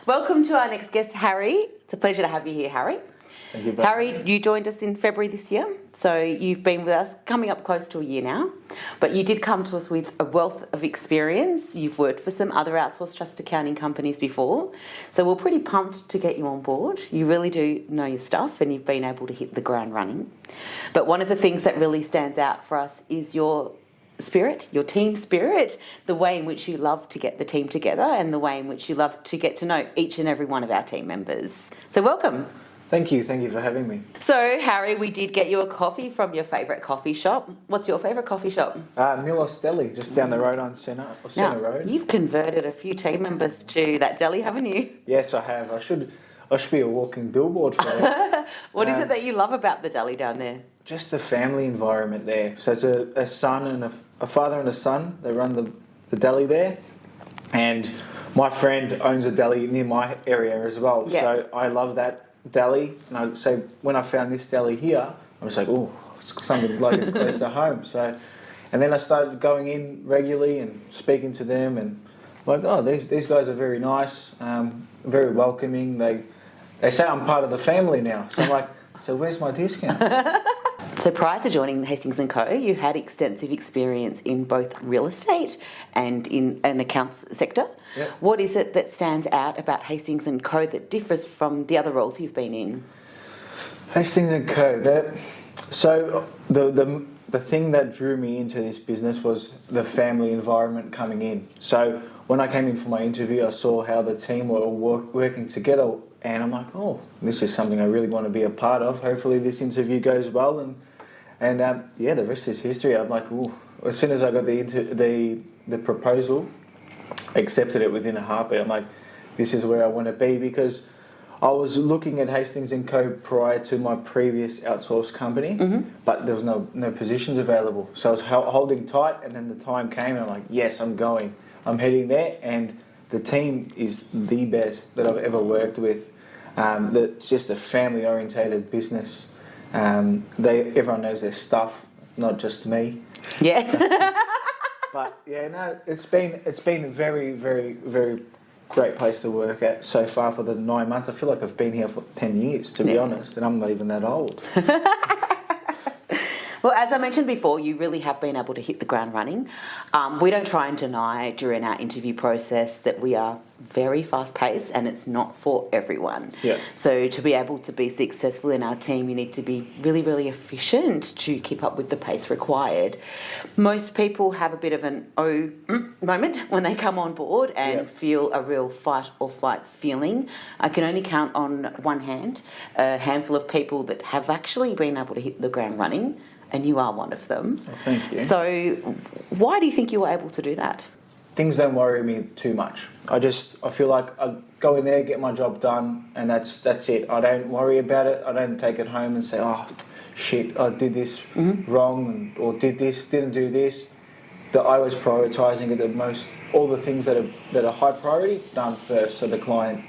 Welcome to our next guest, Harry. It's a pleasure to have you here, Harry. Thank you. Harry, you joined us in February this year, so you've been with us coming up close to a year now, but you did come to us with a wealth of experience. You've worked for some other outsourced trust accounting companies before, so we're pretty pumped to get you on board. You really do know your stuff and you've been able to hit the ground running. But one of the things that really stands out for us is your spirit, your team spirit, the way in which you love to get the team together and the way in which you love to get to know each and every one of our team members. So welcome. Thank you for having me. So, Harry, we did get you a coffee from your favourite coffee shop. What's your favourite coffie shop? Milos Deli, just down the road on Centre Road. You've converted a few team members to that deli, haven't you? Yes, I have. I should be a walking billboard for it. What is it that you love about the deli down there? Just the family environment there. So it's a son and a father and a son. They run the deli there. And my friend owns a deli near my area as well. Yeah. So I love that deli, and I say when I found this deli here, I was like, oh, it's something like it's close to home. So, and then I started going in regularly and speaking to them, and like, oh, these guys are very nice, very welcoming. They say I'm part of the family now. So I'm like, so where's my discount? So prior to joining hastings+co, you had extensive experience in both real estate and in an accounts sector. Yep. What is it that stands out about hastings+co that differs from the other roles you've been in? Hastings+co. So the thing that drew me into this business was the family environment coming in. So when I came in for my interview, I saw how the team were all working together. And I'm like, oh, this is something I really want to be a part of. Hopefully this interview goes well. And the rest is history. I'm like, ooh. As soon as I got the proposal, I accepted it within a heartbeat. I'm like, this is where I want to be, because I was looking at Hastings+co prior to my previous outsourced company, but there was no positions available. So I was holding tight, and then the time came, and I'm like, yes, I'm going. I'm heading there, and the team is the best that I've ever worked with. It's just a family-orientated business. Everyone knows their stuff, not just me. Yes. But yeah, no, it's been a very, very, very great place to work at so far for the 9 months. I feel like I've been here for 10 years, to be honest, and I'm not even that old. Well, as I mentioned before, you really have been able to hit the ground running. We don't try and deny during our interview process that we are very fast-paced and it's not for everyone. Yeah. So to be able to be successful in our team, you need to be really, really efficient to keep up with the pace required. Most people have a bit of an moment when they come on board and feel a real fight or flight feeling. I can only count on one hand a handful of people that have actually been able to hit the ground running, and you are one of them. Oh, thank you. So why do you think you were able to do that? Things don't worry me too much. I feel like I go in there, get my job done, and that's it. I don't worry about it. I don't take it home and say, oh, shit, I did this wrong, or didn't do this. I was prioritising it the most. All the things that are high priority, done first, so the client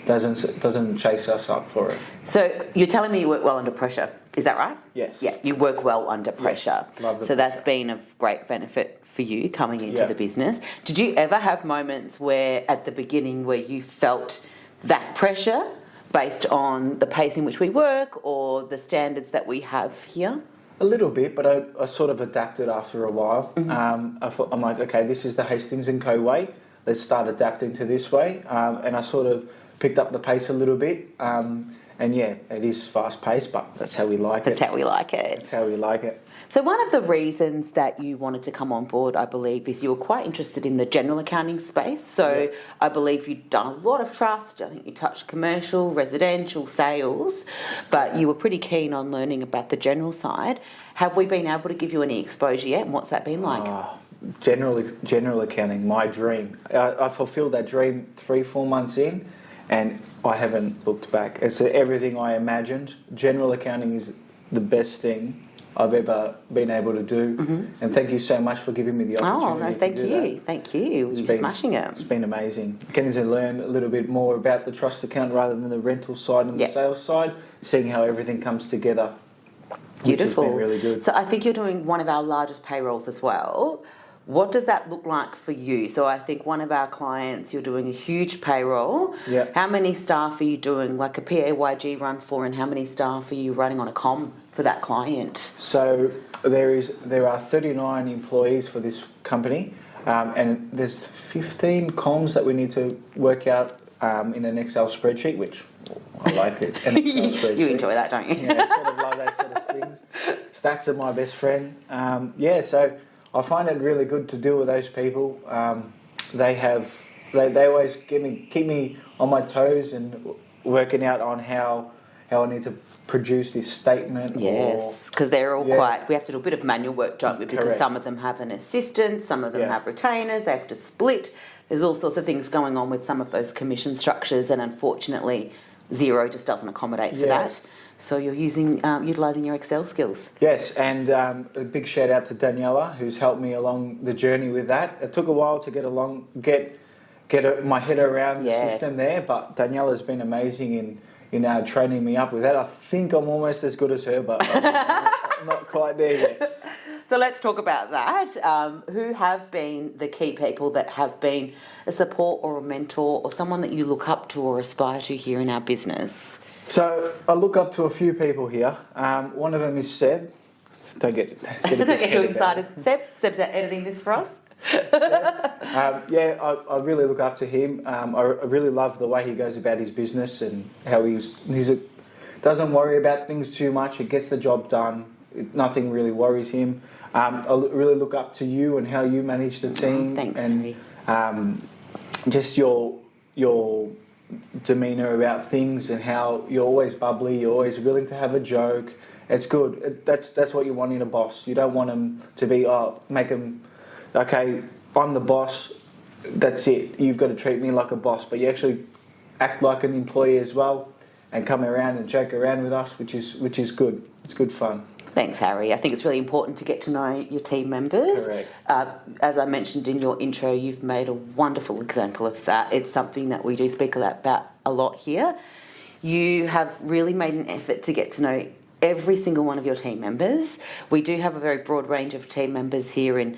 doesn't chase us up for it. So you're telling me you work well under pressure, is that right? Yes. Yeah, you work well under pressure. Yes. Love the pressure. That's been of great benefit for you coming into the business. Did you ever have moments where at the beginning where you felt that pressure based on the pace in which we work or the standards that we have here? A little bit, but I sort of adapted after a while. I'm like, okay, this is the Hastings+co way. Let's start adapting to this way. And I sort of picked up the pace a little bit. And yeah, it is fast-paced, but that's how we like it. That's how we like it. That's how we like it. So one of the reasons that you wanted to come on board, I believe, is you were quite interested in the general accounting space. So I believe you'd done a lot of trust. I think you touched commercial, residential, sales, but you were pretty keen on learning about the general side. Have we been able to give you any exposure yet, and what's that been like? General accounting, my dream. I fulfilled that dream 3-4 months in, and I haven't looked back. It's everything I imagined. General accounting is the best thing I've ever been able to do. And thank you so much for giving me the opportunity. Oh, no, thank you. Thank you. You're smashing it. It's been amazing. Getting to learn a little bit more about the trust account rather than the rental side and the sales side, seeing how everything comes together. Beautiful. Which has been really good. So I think you're doing one of our largest payrolls as well. What does that look like for you? So I think one of our clients, you're doing a huge payroll. Yeah. How many staff are you doing like a PAYG run for, and how many staff are you running on a com for that client? So there are 39 employees for this company, and there's 15 comms that we need to work out in an Excel spreadsheet, which I like it. An Excel spreadsheet. You enjoy that, don't you? Yeah, I sort of love that sort of things. Stats are my best friend. So I find it really good to deal with those people. They always keep me on my toes and working out on how I need to produce this statement. Yes, because they're all quite, we have to do a bit of manual work, don't we? Because Correct. some of them have an assistant, some of them have retainers, they have to split. There's all sorts of things going on with some of those commission structures, and unfortunately Xero just doesn't accommodate for that. So you're utilising your Excel skills. Yes, and a big shout out to Daniela, who's helped me along the journey with that. It took a while to get my head around the system there, but Daniela's been amazing in training me up with that. I think I'm almost as good as her, but I'm not quite there yet. So let's talk about that. Who have been the key people that have been a support or a mentor or someone that you look up to or aspire to here in our business? So I look up to a few people here. One of them is Seb. Don't get too excited. Seb's editing this for us. I really look up to him. I really love the way he goes about his business and how doesn't worry about things too much. He gets the job done. Nothing really worries him. I really look up to you and how you manage the team. Thanks, and Harry. Just your demeanour about things and how you're always bubbly. You're always willing to have a joke. It's good. That's what you want in a boss. You don't want them to be okay, I'm the boss, that's it. You've got to treat me like a boss, but you actually act like an employee as well and come around and joke around with us, which is good. It's good fun. Thanks, Harry. I think it's really important to get to know your team members. Correct. As I mentioned in your intro, you've made a wonderful example of that. It's something that we do speak about a lot here. You have really made an effort to get to know every single one of your team members. We do have a very broad range of team members here in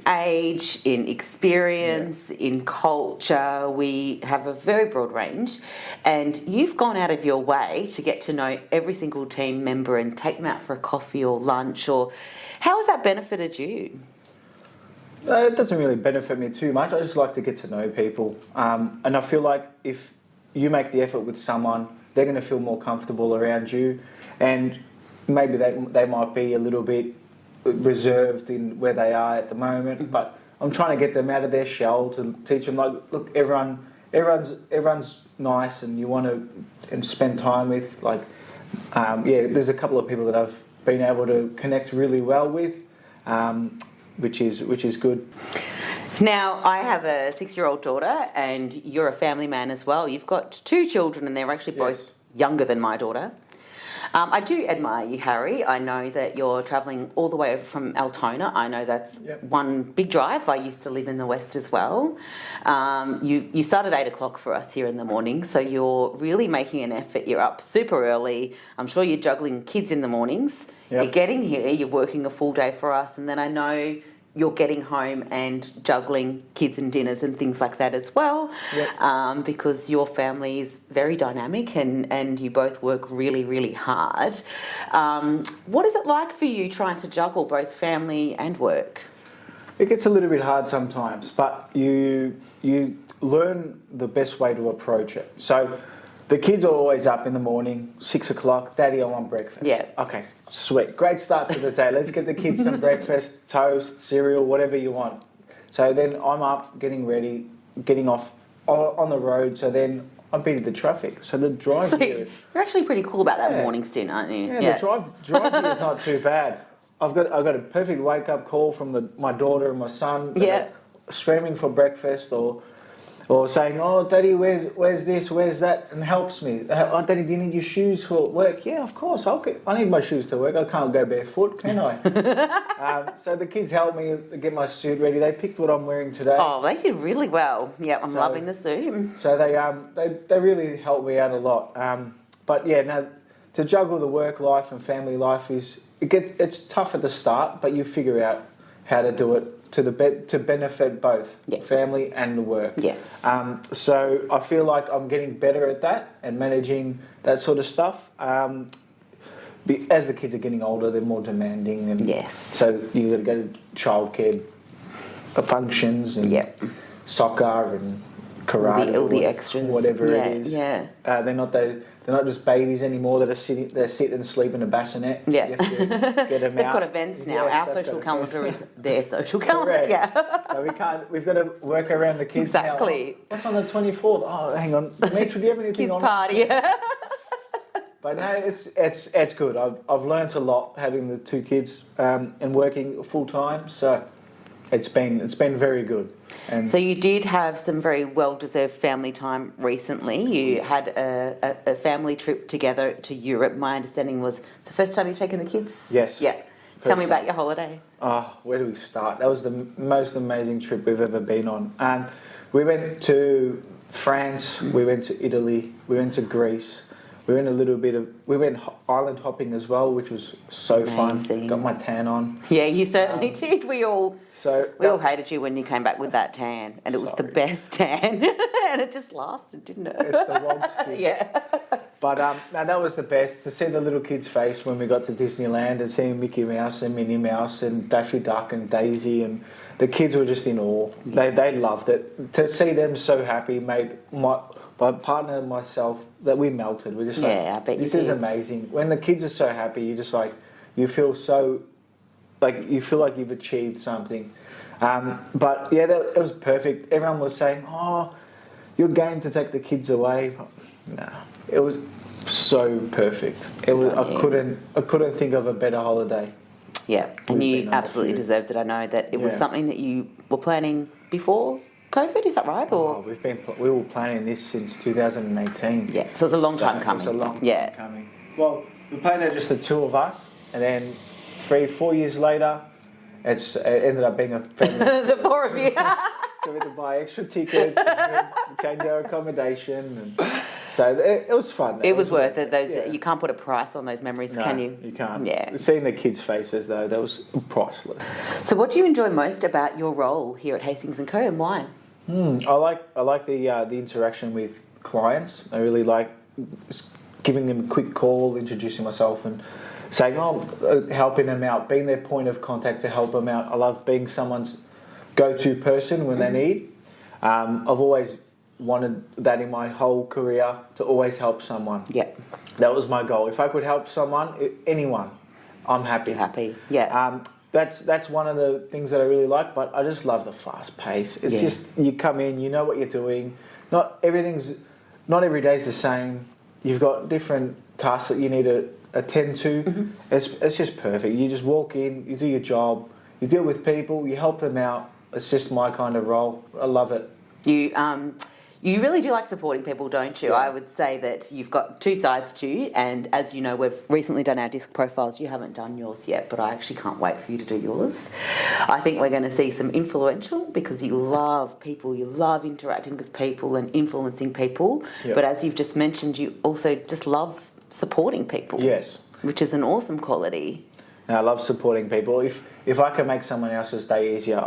age, in experience, in culture. We have a very broad range, and you've gone out of your way to get to know every single team member and take them out for a coffee or lunch. Or how has that benefited you? It doesn't really benefit me too much. I just like to get to know people, and I feel like if you make the effort with someone, they're going to feel more comfortable around you, and maybe they might be a little bit reserved in where they are at the moment, but I'm trying to get them out of their shell to teach them, like, look, everyone's nice and you want to spend time with, like, there's a couple of people that I've been able to connect really well with, which is good. Now, I have a 6-year-old daughter, and you're a family man as well. You've got 2 children, and they're actually both younger than my daughter. I do admire you, Harry. I know that you're travelling all the way over from Altona. I know that's one big drive. I used to live in the West as well. You start at 8 o'clock for us here in the morning, so you're really making an effort. You're up super early. I'm sure you're juggling kids in the mornings. Yep. You're getting here, you're working a full day for us, and then I know you're getting home and juggling kids and dinners and things like that as well, because your family is very dynamic and you both work really, really hard. What is it like for you trying to juggle both family and work? It gets a little bit hard sometimes, but you learn the best way to approach it. So the kids are always up in the morning, 6 o'clock, Daddy, I want breakfast. Yeah. Okay, sweet. Great start to the day. Let's get the kids some breakfast, toast, cereal, whatever you want. So then I'm up, getting ready, getting off on the road. So then I'm beating the traffic. So the drive here... You're actually pretty cool about that morning stint, aren't you? Yeah, the drive here is not too bad. I've got a perfect wake-up call from my daughter and my son. Yeah. Screaming for breakfast or saying, oh, Daddy, where's this, where's that, and helps me. Oh, Daddy, do you need your shoes for work? Yeah, of course. I need my shoes to work. I can't go barefoot, can I? So the kids helped me get my suit ready. They picked what I'm wearing today. Oh, they did really well. Yeah, I'm loving the suit. So they really helped me out a lot. But yeah, now to juggle the work life and family life it's tough at the start, but you figure out how to do it to benefit both family and the work. Yes. So I feel like I'm getting better at that and managing that sort of stuff. As the kids are getting older, they're more demanding, and so you got to go to childcare functions and soccer and karate, all the extras, whatever it is. Yeah. They're not just babies anymore that are sitting. They sit and sleep in a bassinet. Yeah. You have to get them They've out. got events now. Yes, Our they've social got calendar events. is their social calendar. Correct. Yeah. So we've got to work around the kids. Exactly. Now. Oh, what's on the 24th? Oh, hang on. Dimitri, do you have anything Kids on? party. Yeah. But no, it's good. I've learnt a lot having the two kids and working full time. So it's been very good. And So you did have some very well-deserved family time recently. You had a family trip together to Europe. My understanding was it's the first time you've taken the kids? Yes. Yeah. Tell me about your holiday. Where do we start? That was the most amazing trip we've ever been on. We went to France, we went to Italy, we went to Greece. We went island hopping as well, which was so Amazing. fun. Got my tan on. Yeah, you certainly did. We all So hated you when you came back with that tan, and it was the Sorry. best tan, and it just lasted, didn't it? it's the wrong skin. Yeah. But no, that was the best, to see the little kids' face when we got to Disneyland and seeing Mickey Mouse and Minnie Mouse and Daffy Duck and Daisy, and the kids were just in awe. They loved it. To see them so happy made my partner and myself, that we melted. We're just like, I bet this you is did. amazing. When the kids are so happy, you just like, you feel so, like you feel like you've achieved something. But yeah, it was perfect. Everyone was saying, "Oh, you're game to take the kids away." No, it was so perfect. It was. I couldn't think of a better holiday. Yeah, and We've you been on a absolutely few. deserved it. I know that it was Yeah. something that you were planning before COVID, is that right? Or We were planning this since 2018. yeah, so it was a long time It coming. was a long yeah. time coming. Well, we planned it just the two of us, and then 3-4 years later, it ended up being a family. The four of you. So we had to buy extra tickets, and change our accommodation, and so it was fun. It was worth it. You can't put a price on those memories, No, can you? You can't. Yeah. Seeing the kids' faces though, that was priceless. So, what do you enjoy most about your role here at Hastings+Co, and why? I like the interaction with clients. I really like giving them a quick call, introducing myself, and saying, helping them out, being their point of contact to help them out. I love being someone's go-to person when they need. I've always wanted that in my whole career, to always help someone. Yeah. That was my goal. If I could help someone, anyone, I'm happy. You're happy. Yeah. That's one of the things that I really like, but I just love the fast pace. It's just, you come in, you know what you're doing. Not every day's the same. You've got different tasks that you need to attend to. Mm-hmm. It's just perfect. You just walk in, you do your job, you deal with people, you help them out. It's just my kind of role. I love it. You really do like supporting people, don't you? Yeah. I would say that you've got two sides to you, and as you know, we've recently done our disc profiles. You haven't done yours yet, but I actually can't wait for you to do yours. I think we're going to see some influential, because you love people, you love interacting with people and influencing people, Yep. but as you've just mentioned, you also just love supporting people. Yes. Which is an awesome quality. And I love supporting people. If I can make someone else's day easier,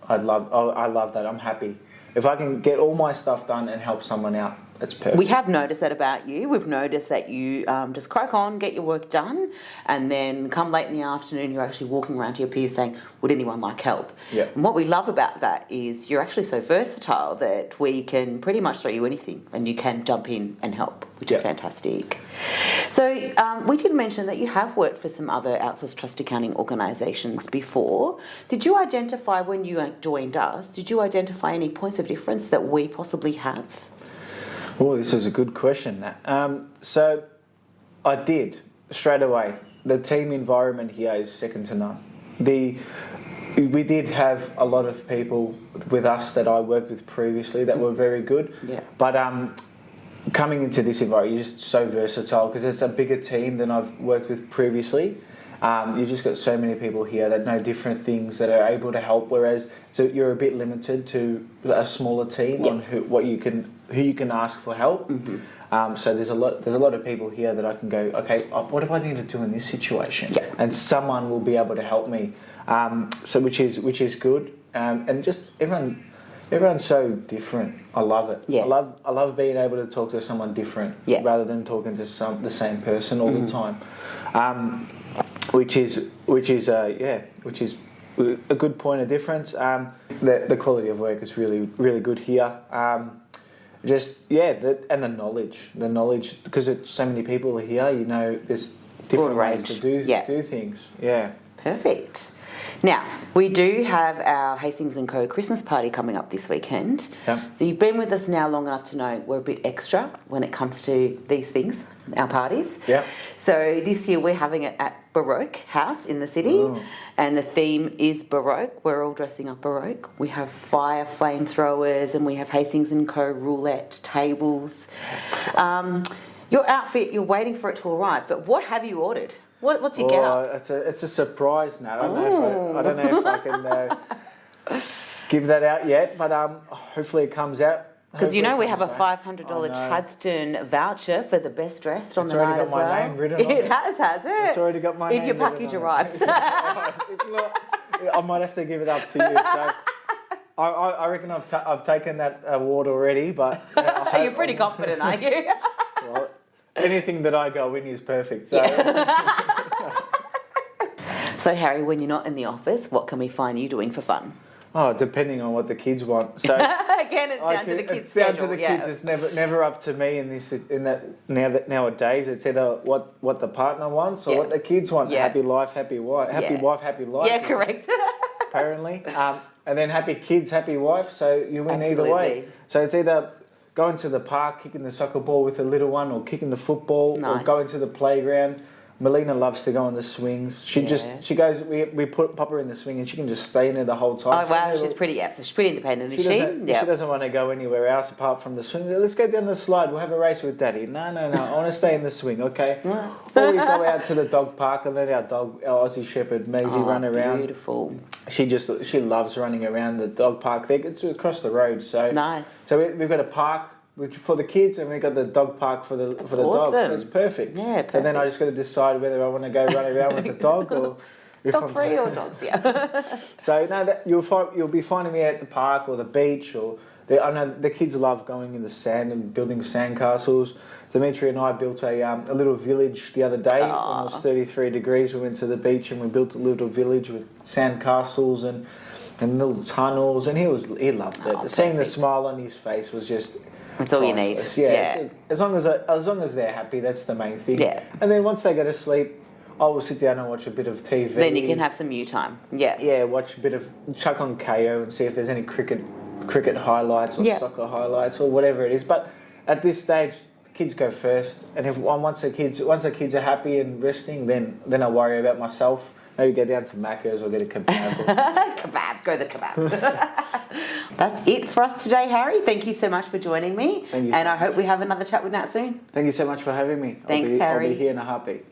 I love that. I'm happy. If I can get all my stuff done and help someone out, that's perfect. We have noticed that about you. We've noticed that you just crack on, get your work done, and then come late in the afternoon, you're actually walking around to your peers saying, would anyone like help? Yeah. And what we love about that is you're actually so versatile that we can pretty much throw you anything and you can jump in and help, which is fantastic. So we did mention that you have worked for some other outsourced trust accounting organisations before. Did you identify, when you joined us, did you identify any points of difference that we possibly have? Oh, this is a good question. So I did straight away. The team environment here is second to none. We did have a lot of people with us that I worked with previously that were very good. Yeah. But coming into this environment, you're just so versatile, because it's a bigger team than I've worked with previously. You've just got so many people here that know different things, that are able to help, whereas you're a bit limited to a smaller team on who you can ask for help. Mm-hmm. So there's a lot of people here that I can go, okay, what do I need to do in this situation? Yeah. And someone will be able to help me. So which is good, and just everyone's so different. I love it. Yeah. I love being able to talk to someone different rather than talking to the same person all the time, which is a good point of difference. The quality of work is really really good here. And the knowledge because it's so many people are here. You know, there's different ways to do things. Yeah. Perfect. Now, we do have our hastings+co Christmas party coming up this weekend. Yep. So you've been with us now long enough to know we're a bit extra when it comes to these things, our parties. Yeah. So this year we're having it at Baroque House in the city, and the theme is Baroque. We're all dressing up Baroque. We have fire flamethrowers, and we have hastings+co roulette tables. Your outfit, you're waiting for it to arrive, but what have you ordered? What's your get-up? It's a surprise, Nat. I don't know if I can give that out yet, but hopefully it comes out. Because you know we have a $500 Chadstone voucher for the best dressed on the night as well. It's already got my name written on it. It has it? It's already got my name written on it. If your package arrives. If not, I might have to give it up to you. So I reckon I've taken that award already, but... You're pretty confident, are you? Well, anything that I go in is perfect. So. So, Harry, when you're not in the office, what can we find you doing for fun? Oh, depending on what the kids want. So again, it's down to the kids' schedule. It's down to the kids. It's never up to me nowadays. It's either what the partner wants or what the kids want. Yeah. Happy life, happy wife. Happy wife, happy life. Yeah, correct. Apparently, and then happy kids, happy wife. So you win Absolutely. either way. So it's either going to the park, kicking the soccer ball with the little one, or kicking the football, or going to the playground. Melina loves to go on the swings. She goes. We pop her in the swing, and she can just stay in there the whole time. Oh wow, she's pretty independent, is she? Yeah. She doesn't want to go anywhere else apart from the swing. Let's go down the slide. We'll have a race with Daddy. No. I want to stay in the swing. Okay. Or we go out to the dog park and let our Aussie Shepherd Maisie run around. Beautiful. She loves running around the dog park. It's across the road. So nice. So we've got a park for the kids, and we got the dog park for the dogs. So it's perfect. Yeah, perfect. So then I just got to decide whether I want to go run around with the dog or dog free or dogs. Yeah. So no, you'll be finding me at the park or the beach, or I know the kids love going in the sand and building sandcastles. Dimitri and I built a little village the other day. When it was 33 degrees, we went to the beach and we built a little village with sandcastles and little tunnels, and he loved it. Seeing the smile on his face was just. That's all you need. Yeah. As long as they're happy, that's the main thing. Yeah. And then once they go to sleep, I will sit down and watch a bit of TV. Then you can have some you time. Yeah. Yeah, watch a bit of chuck on KO and see if there's any cricket highlights or soccer highlights or whatever it is. But at this stage, the kids go first, and once the kids are happy and resting, then I worry about myself. Maybe go down to Macca's or get a kebab. Go the kebab. That's it for us today, Harry. Thank you so much for joining me. Thank you. And I hope we have another chat with Nat soon. Thank you so much for having me. Thanks, Harry. I'll be here in a heartbeat.